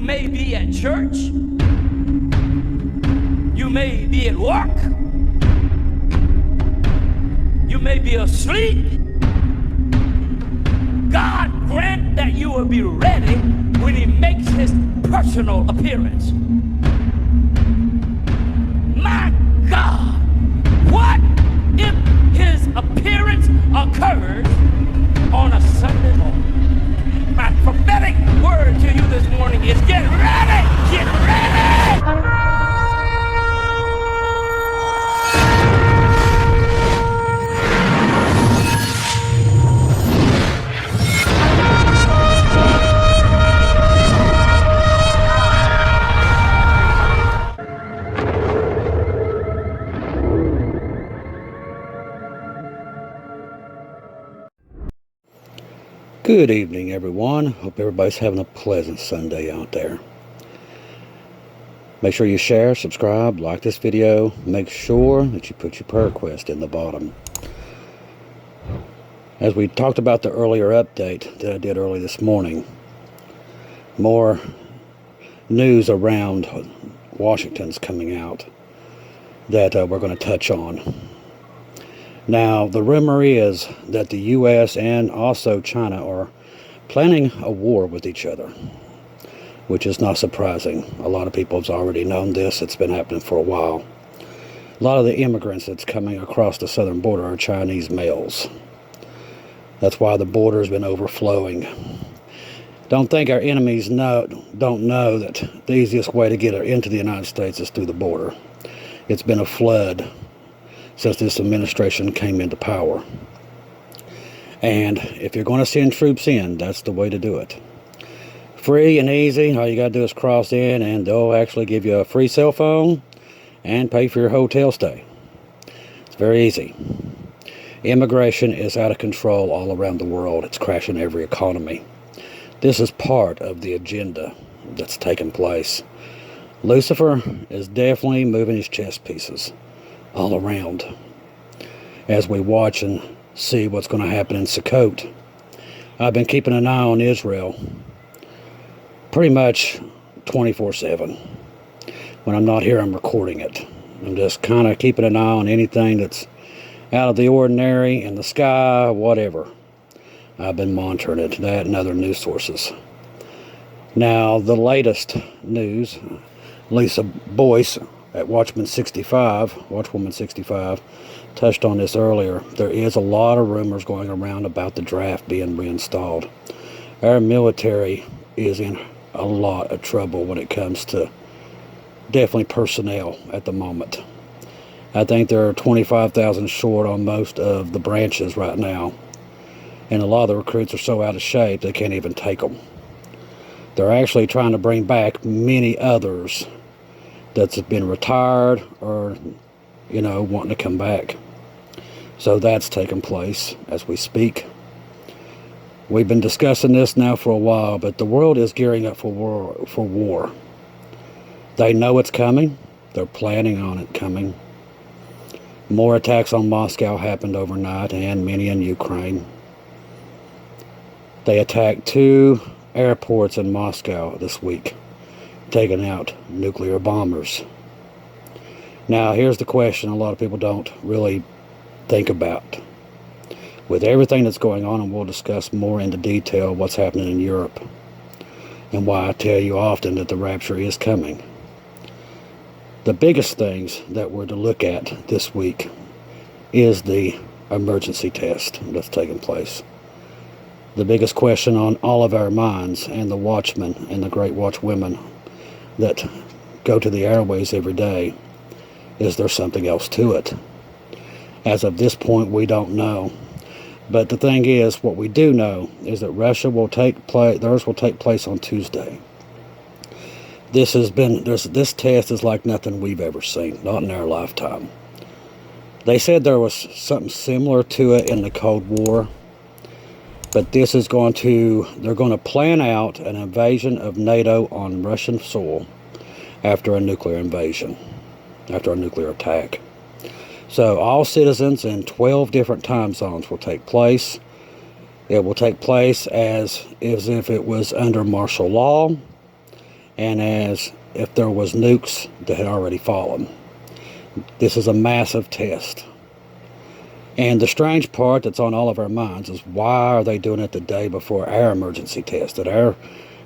may be at church. You may be at work. You may be asleep. God grant that you will be ready when he makes his personal appearance. My God, what if his appearance occurs on a Sunday morning? My prophetic word to you this morning is get ready! Get ready! Good evening, everyone. Hope everybody's having a pleasant Sunday out there. Make sure you share, subscribe, like this video. Make sure that you put your prayer request in the bottom. As we talked about the earlier update that I did early this morning, more news around Washington's coming out that we're going to touch on. Now, the rumor is that the U.S. and also China are planning a war with each other, which is not surprising. A lot of people have already known this. It's been happening for a while. A lot of the immigrants that's coming across the southern border are Chinese males. That's why the border has been overflowing. Don't think our enemies don't know that the easiest way to get into the United States is through the border. It's been a flood since this administration came into power. And if you're going to send troops in, that's the way to do it. Free and easy. All you got to do is cross in, and they'll actually give you a free cell phone and pay for your hotel stay. It's very easy. Immigration is out of control all around the world. It's crashing every economy. This is part of the agenda that's taking place. Lucifer is definitely moving his chess pieces all around as we watch and see what's going to happen in Sukkot. I've been keeping an eye on Israel pretty much 24/7. When I'm not here, I'm recording it. I'm just kind of keeping an eye on anything that's out of the ordinary, in the sky, whatever. I've been monitoring it, that and other news sources. Now, the latest news, Lisa Boyce at Watchwoman 65, touched on this earlier. There is a lot of rumors going around about the draft being reinstalled. Our military is in a lot of trouble when it comes to definitely personnel at the moment. I think there are 25,000 short on most of the branches right now. And a lot of the recruits are so out of shape they can't even take them. They're actually trying to bring back many others that's been retired or, wanting to come back. So that's taking place as we speak. We've been discussing this now for a while, but the world is gearing up for war. They know it's coming. They're planning on it coming. More attacks on Moscow happened overnight, and many in Ukraine. They attacked 2 airports in Moscow this week, taking out nuclear bombers. Now, here's the question a lot of people don't really think about. With everything that's going on, and we'll discuss more into detail what's happening in Europe and why I tell you often that the rapture is coming. The biggest things that we're to look at this week is the emergency test that's taking place. The biggest question on all of our minds, and the watchmen and the great watchwomen that go to the airways every day, is there something else to it? As of this point, we don't know. But the thing is, what we do know is that theirs will take place on Tuesday. This test is like nothing we've ever seen, not in our lifetime. They said there was something similar to it in the Cold War, but they're going to plan out an invasion of NATO on Russian soil after a nuclear invasion, after a nuclear attack. So all citizens in 12 different time zones will take place. It will take place as if it was under martial law. and as if there was nukes that had already fallen. This is a massive test. And the strange part that's on all of our minds is, why are they doing it the day before our emergency test? Did our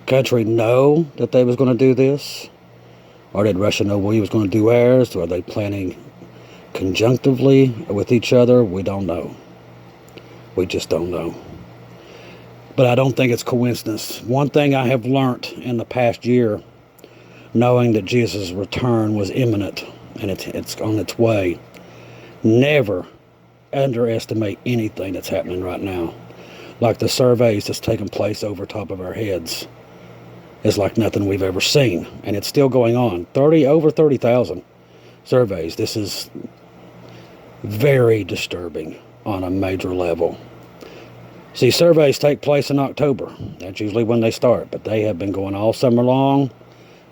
country know that they was going to do this? Or did Russia know we was going to do ours? Or are they planning conjunctively with each other? We don't know. We just don't know. But I don't think it's coincidence. One thing I have learned in the past year, knowing that Jesus' return was imminent and it's on its way, never underestimate anything that's happening right now. Like the surveys that's taking place over top of our heads is like nothing we've ever seen, and it's still going on. Over 30,000 surveys. This is very disturbing on a major level. See, surveys take place in October. That's usually when they start, but they have been going all summer long,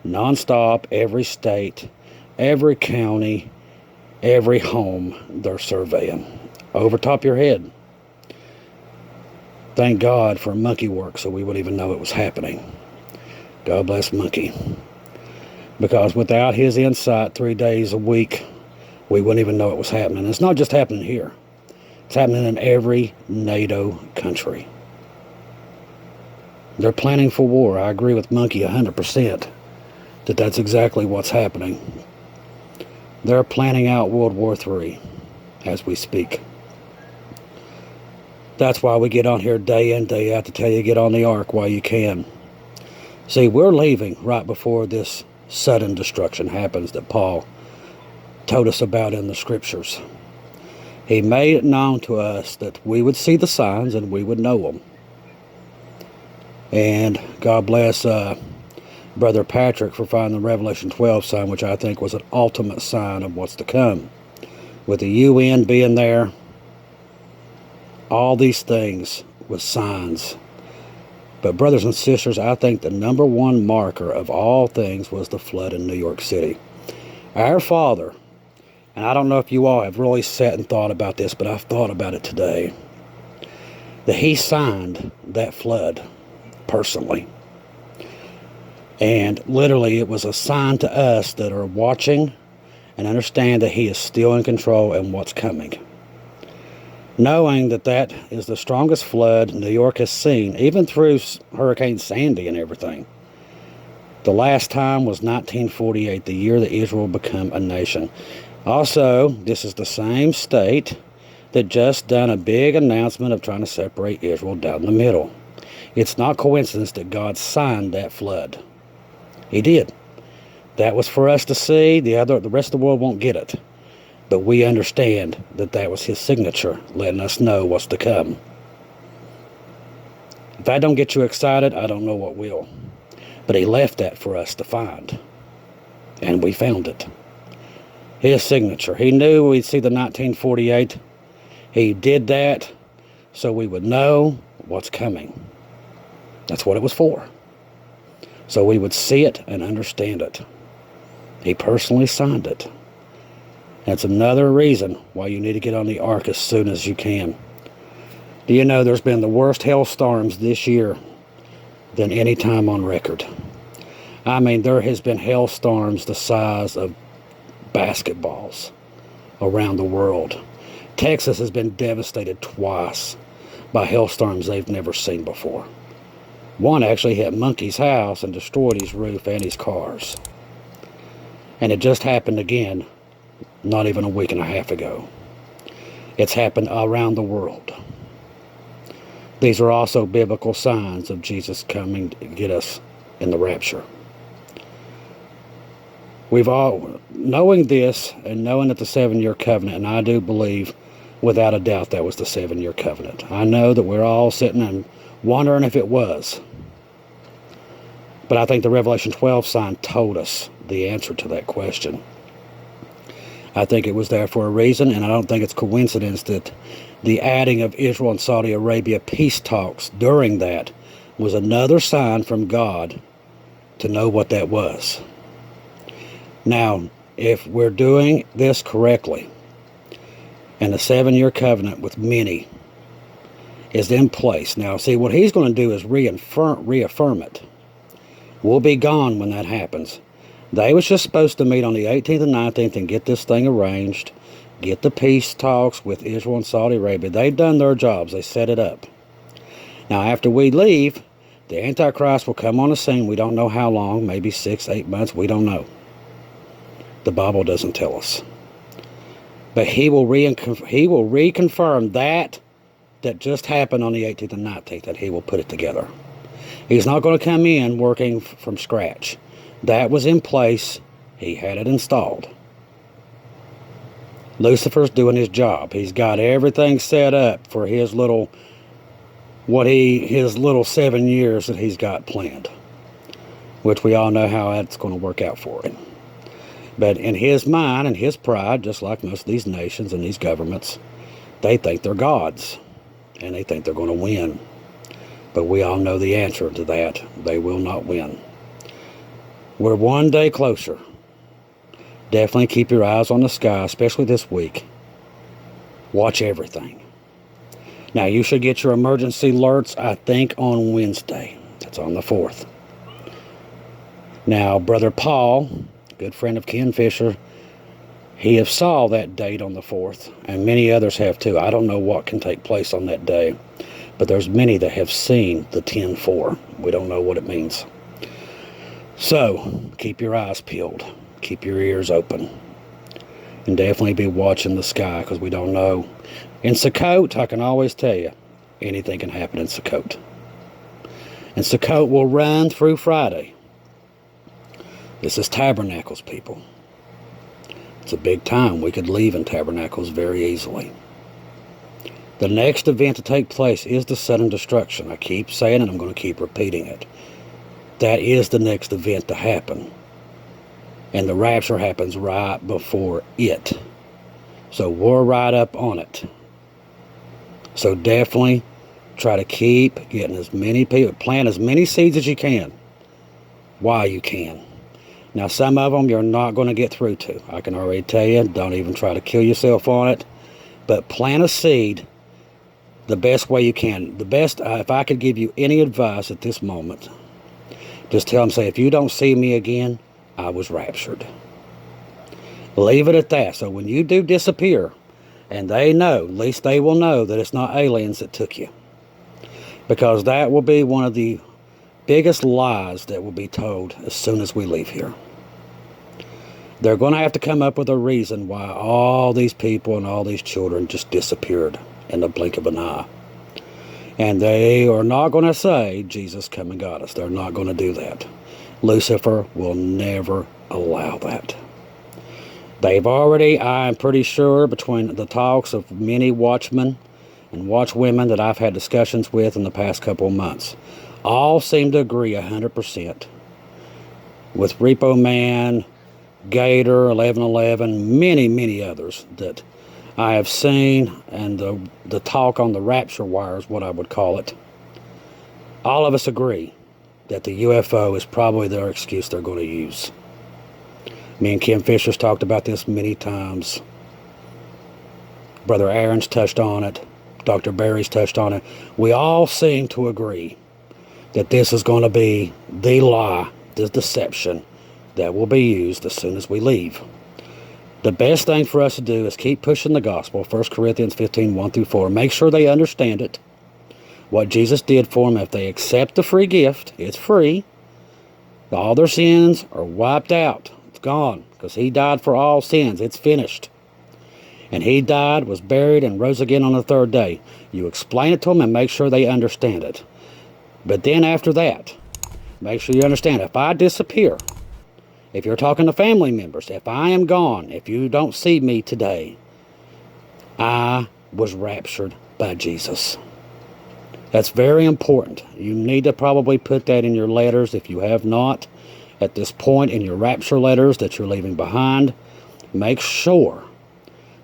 non-stop. Every state, every county, every home, they're surveying over top of your head. Thank God for monkey work, so we wouldn't even know it was happening. God bless Monkey. Because without his insight 3 days a week, we wouldn't even know it was happening. It's not just happening here. It's happening in every NATO country. They're planning for war. I agree with Monkey 100% that that's exactly what's happening. They're planning out World War III as we speak. That's why we get on here day in, day out to tell you get on the ark while you can. See, we're leaving right before this sudden destruction happens that Paul told us about in the scriptures. He made it known to us that we would see the signs and we would know them. And God bless Brother Patrick for finding the Revelation 12 sign, which I think was an ultimate sign of what's to come. With the UN being there, all these things with signs. But brothers and sisters, I think the number one marker of all things was the flood in New York City. Our Father, and I don't know if you all have really sat and thought about this, but I've thought about it today, that he signed that flood personally. And literally it was a sign to us that are watching and understand that he is still in control and what's coming. Knowing that that is the strongest flood New York has seen, even through Hurricane Sandy and everything. The last time was 1948, the year that Israel became a nation. Also, this is the same state that just done a big announcement of trying to separate Israel down the middle. It's not coincidence that God signed that flood. He did. That was for us to see. The rest of the world won't get it. But we understand that that was his signature, letting us know what's to come. If that don't get you excited, I don't know what will. But he left that for us to find. And we found it. His signature. He knew we'd see the 1948. He did that so we would know what's coming. That's what it was for. So we would see it and understand it. He personally signed it. That's another reason why you need to get on the ark as soon as you can. Do you know there's been the worst hailstorms this year than any time on record? I mean, there has been hailstorms the size of basketballs around the world. Texas has been devastated twice by hailstorms they've never seen before. One actually hit Monkey's house and destroyed his roof and his cars. And it just happened again not even a week and a half ago. It's happened around the world. These are also biblical signs of Jesus coming to get us in the rapture. Knowing this and knowing that the 7-year covenant, and I do believe without a doubt that was the 7-year covenant. I know that we're all sitting and wondering if it was. But I think the Revelation 12 sign told us the answer to that question. I think it was there for a reason, and I don't think it's coincidence that the adding of Israel and Saudi Arabia peace talks during that was another sign from God to know what that was. Now, if we're doing this correctly, and the 7-year covenant with many is in place. Now, see, what he's going to do is reaffirm it. We'll be gone when that happens. They was just supposed to meet on the 18th and 19th and get this thing arranged, get the peace talks with Israel and Saudi Arabia. They've done their jobs. They set it up. Now, after we leave, the Antichrist will come on the scene. We don't know how long, maybe 6, 8 months. We don't know. The Bible doesn't tell us. But he will reconfirm that just happened on the 18th and 19th, that he will put it together. He's not going to come in working from scratch. That was in place. He had it installed. Lucifer's doing his job. He's got everything set up for his little 7 years that he's got planned, which we all know how that's going to work out for him. But in his mind and his pride, just like most of these nations and these governments, they think they're gods, and they think they're going to win. But we all know the answer to that. They will not win. We're one day closer. Definitely keep your eyes on the sky, especially this week. Watch everything. Now, you should get your emergency alerts, I think, on Wednesday. That's on the 4th. Now, Brother Paul, good friend of Ken Fisher, he have saw that date on the 4th, and many others have too. I don't know what can take place on that day, but there's many that have seen the 10-4. We don't know what it means. So, keep your eyes peeled. Keep your ears open. And definitely be watching the sky, because we don't know. In Sukkot, I can always tell you, anything can happen in Sukkot. And Sukkot will run through Friday. This is Tabernacles, people. It's a big time. We could leave in Tabernacles very easily. The next event to take place is the sudden destruction. I keep saying it, I'm going to keep repeating it. That is the next event to happen. And the rapture happens right before it. So we're right up on it. So definitely try to keep getting as many people, plant as many seeds as you can while you can. Now, some of them you're not going to get through to. I can already tell you, don't even try to kill yourself on it. But plant a seed the best way you can. The best, if I could give you any advice at this moment, just tell them, say, if you don't see me again, I was raptured. Leave it at that. So when you do disappear, and they know, at least they will know that it's not aliens that took you. Because that will be one of the biggest lies that will be told as soon as we leave here. They're going to have to come up with a reason why all these people and all these children just disappeared in the blink of an eye. And they are not going to say, Jesus come and got us. They're not going to do that. Lucifer will never allow that. They've already, I'm pretty sure, between the talks of many watchmen and watchwomen that I've had discussions with in the past couple of months, all seem to agree 100%. With Repo Man, Gator, 1111, many others that I have seen, and the talk on the rapture wire is what I would call it. All of us agree that the UFO is probably their excuse they're going to use. Me and Kim Fisher's talked about this many times. Brother Aaron's touched on it. Dr. Barry's touched on it. We all seem to agree that this is going to be the lie, the deception that will be used as soon as we leave. The best thing for us to do is keep pushing the gospel, 1 Corinthians 15, 1-4. Make sure they understand it, what Jesus did for them. If they accept the free gift, it's free. All their sins are wiped out. It's gone, because he died for all sins. It's finished. And he died, was buried, and rose again on the third day. You explain it to them and make sure they understand it. But then after that, make sure you understand, if I disappear, if you're talking to family members, if I am gone, if you don't see me today, I was raptured by Jesus. That's very important. You need to probably put that in your letters if you have not. At this point in your rapture letters that you're leaving behind, make sure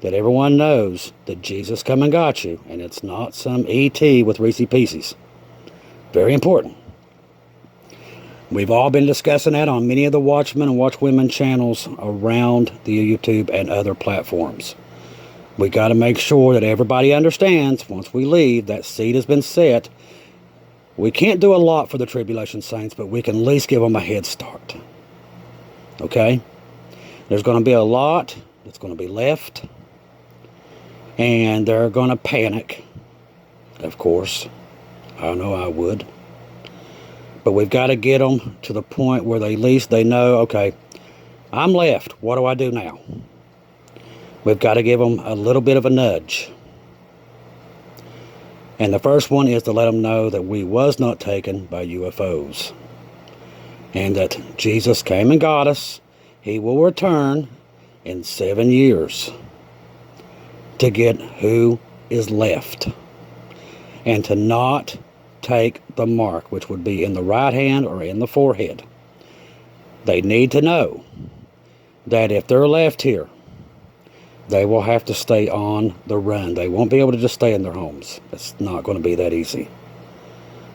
that everyone knows that Jesus come and got you, and it's not some E.T. with Reese's Pieces. Very important. We've all been discussing that on many of the Watchmen and Watchwomen channels around the YouTube and other platforms. We got to make sure that everybody understands once we leave, that seed has been set. We can't do a lot for the tribulation saints, but we can at least give them a head start. Okay? There's going to be a lot that's going to be left. And they're going to panic. Of course. I know I would. But we've got to get them to the point where at least they know, okay, I'm left. What do I do now? We've got to give them a little bit of a nudge. And the first one is to let them know that we was not taken by UFOs. And that Jesus came and got us. He will return in 7 years to get who is left. And to not take the mark, which would be in the right hand or in the forehead. They need to know that if they're left here, they will have to stay on the run. They won't be able to just stay in their homes. It's not going to be that easy.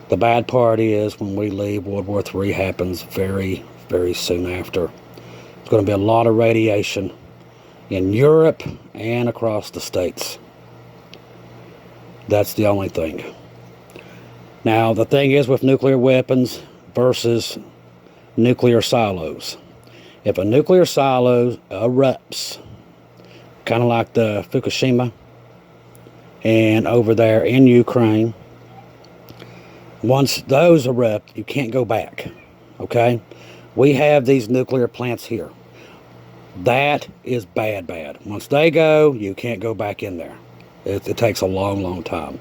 The bad part is when we leave, World War III happens very, very soon after. There's going to be a lot of radiation in Europe and across the States. That's the only thing. Now, the thing is with nuclear weapons versus nuclear silos. If a nuclear silo erupts, kind of like the Fukushima and over there in Ukraine, once those erupt, you can't go back. Okay? We have these nuclear plants here. That is bad, bad. Once they go, you can't go back in there. It takes a long, long time.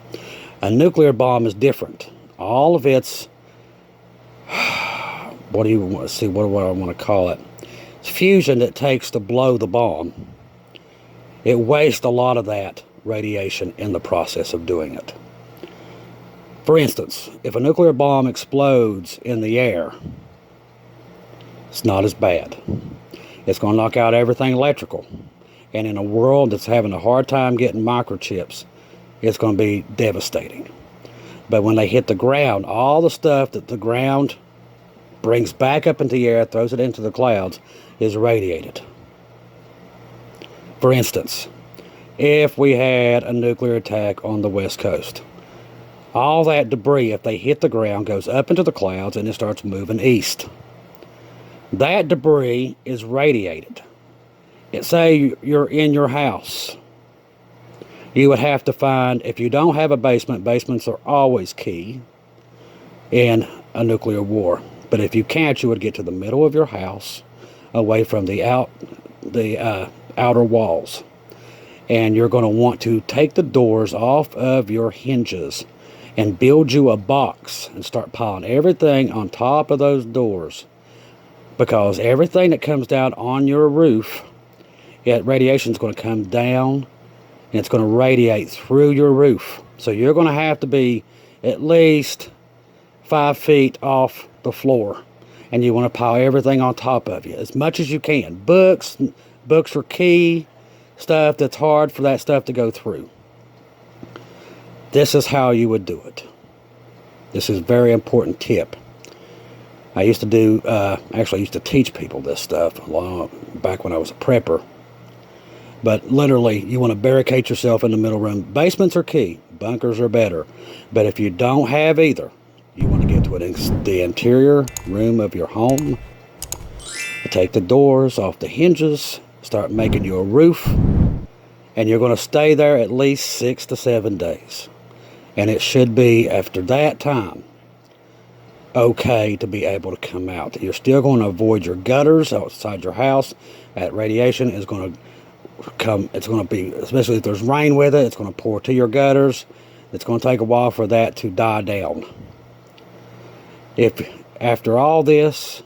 A nuclear bomb is different. All of its, what do I want to call it? It's fusion that takes to blow the bomb. It wastes a lot of that radiation in the process of doing it. For instance, if a nuclear bomb explodes in the air, it's not as bad. It's going to knock out everything electrical. And in a world that's having a hard time getting microchips, it's going to be devastating. But when they hit the ground, all the stuff that the ground brings back up into the air, throws it into the clouds, is radiated. For instance, if we had a nuclear attack on the West Coast, all that debris, if they hit the ground, goes up into the clouds and it starts moving east. That debris is radiated. Say you're in your house. You would have to find, if you don't have a basement, basements are always key in a nuclear war. But if you can't, you would get to the middle of your house, away from the outer walls. And you're going to want to take the doors off of your hinges and build you a box and start piling everything on top of those doors. Because everything that comes down on your roof, radiation is going to come down and it's going to radiate through your roof. So you're going to have to be at least 5 feet off the floor. And you want to pile everything on top of you as much as you can. Books are key. Stuff that's hard for that stuff to go through. This is how you would do it. This is a very important tip. I used to do, actually I used to teach people this stuff back when I was a prepper. But literally, you want to barricade yourself in the middle room. Basements are key. Bunkers are better. But if you don't have either, you want to get to the interior room of your home. Take the doors off the hinges. Start making you a roof. And you're going to stay there at least 6 to 7 days. And it should be, after that time, okay to be able to come out. You're still going to avoid your gutters outside your house. That radiation is going to come, it's going to be, especially if there's rain with it, it's going to pour to your gutters. It's going to take a while for that to die down. If after all this,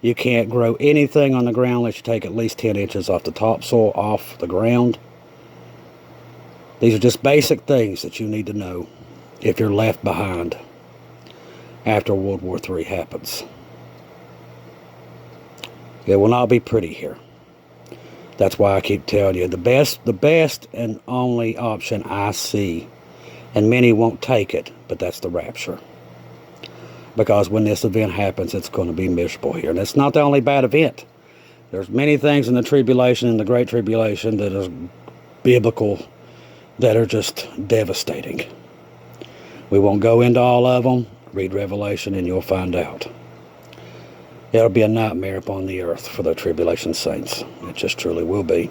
you can't grow anything on the ground unless you take at least 10 inches off the topsoil off the ground. These are just basic things that you need to know if you're left behind after World War III happens. It will not be pretty here. That's why I keep telling you, the best and only option I see, and many won't take it, but that's the rapture. Because when this event happens, it's going to be miserable here. And it's not the only bad event. There's many things in the tribulation and the Great Tribulation that are biblical, that are just devastating. We won't go into all of them. Read Revelation and you'll find out. It'll be a nightmare upon the earth for the tribulation saints. It just truly will be.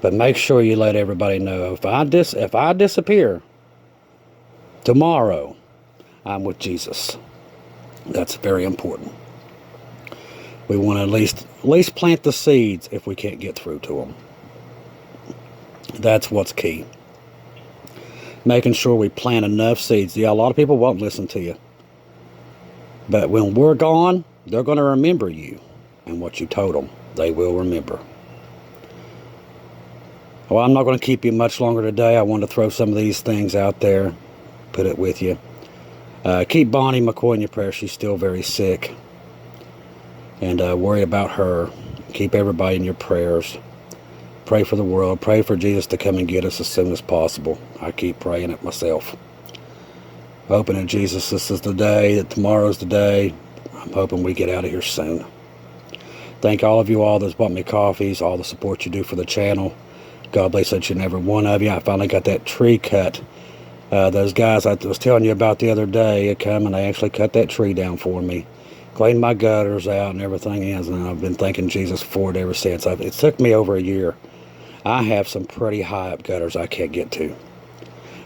But make sure you let everybody know, if I disappear tomorrow, I'm with Jesus. That's very important. We want to at least plant the seeds if we can't get through to them. That's what's key. Making sure we plant enough seeds. Yeah, a lot of people won't listen to you. But when we're gone, they're going to remember you and what you told them. They will remember. Well, I'm not going to keep you much longer today. I wanted to throw some of these things out there, put it with you. Keep Bonnie McCoy in your prayers. She's still very sick. And worry about her. Keep everybody in your prayers. Pray for the world. Pray for Jesus to come and get us as soon as possible. I keep praying it myself. Hoping in Jesus this is the day, that tomorrow's the day. I'm hoping we get out of here soon. Thank all of you all that's bought me coffees, all the support you do for the channel. God bless each and every one of you. I finally got that tree cut. Those guys I was telling you about the other day had come and they actually cut that tree down for me. Cleaned my gutters out and everything else, and I've been thanking Jesus for it ever since. It took me over a year. I have some pretty high up gutters I can't get to,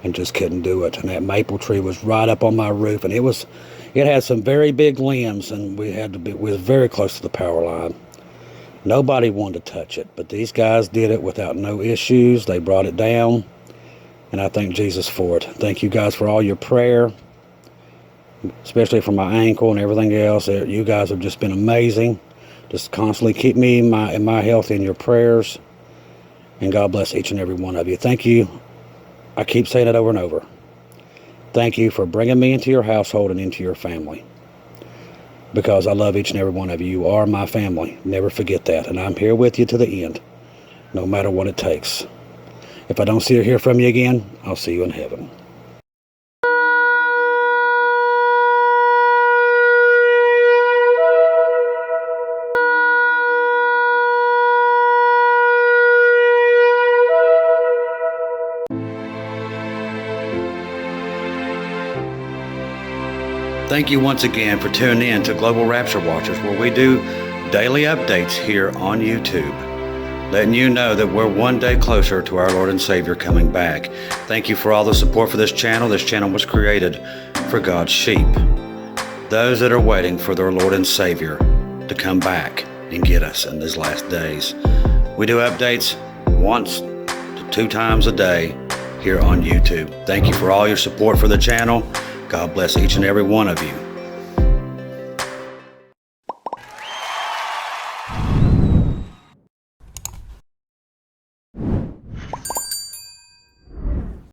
and just couldn't do it. And that maple tree was right up on my roof, and it had some very big limbs, and we was very close to the power line. Nobody wanted to touch it, but these guys did it without no issues. They brought it down, and I thank Jesus for it. Thank you guys for all your prayer, especially for my ankle and everything else. You guys have just been amazing. Just constantly keep me in my health in your prayers. And God bless each and every one of you. Thank you. I keep saying it over and over. Thank you for bringing me into your household and into your family. Because I love each and every one of you. You are my family. Never forget that. And I'm here with you to the end. No matter what it takes. If I don't see or hear from you again, I'll see you in heaven. Thank you once again for tuning in to Global Rapture Watchers, where we do daily updates here on YouTube, letting you know that we're one day closer to our Lord and Savior coming back. Thank you for all the support for this channel. This channel was created for God's sheep, those that are waiting for their Lord and Savior to come back and get us in these last days. We do updates once to 2 times a day here on YouTube. Thank you for all your support for the channel. God bless each and every one of you.